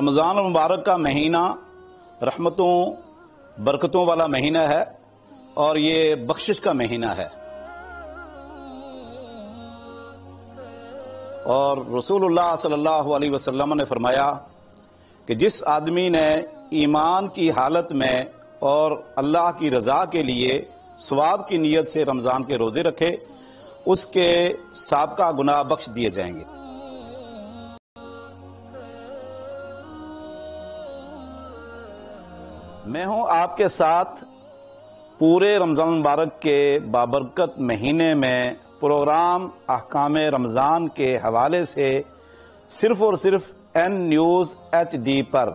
رمضان المبارک کا مہینہ رحمتوں برکتوں والا مہینہ ہے اور یہ بخشش کا مہینہ ہے، اور رسول اللہ صلی اللہ علیہ وسلم نے فرمایا کہ جس آدمی نے ایمان کی حالت میں اور اللہ کی رضا کے لیے ثواب کی نیت سے رمضان کے روزے رکھے، اس کے سابقہ گناہ بخش دیے جائیں گے۔ میں ہوں آپ کے ساتھ پورے رمضان مبارک کے بابرکت مہینے میں پروگرام احکام رمضان کے حوالے سے صرف اور صرف این نیوز HD پر۔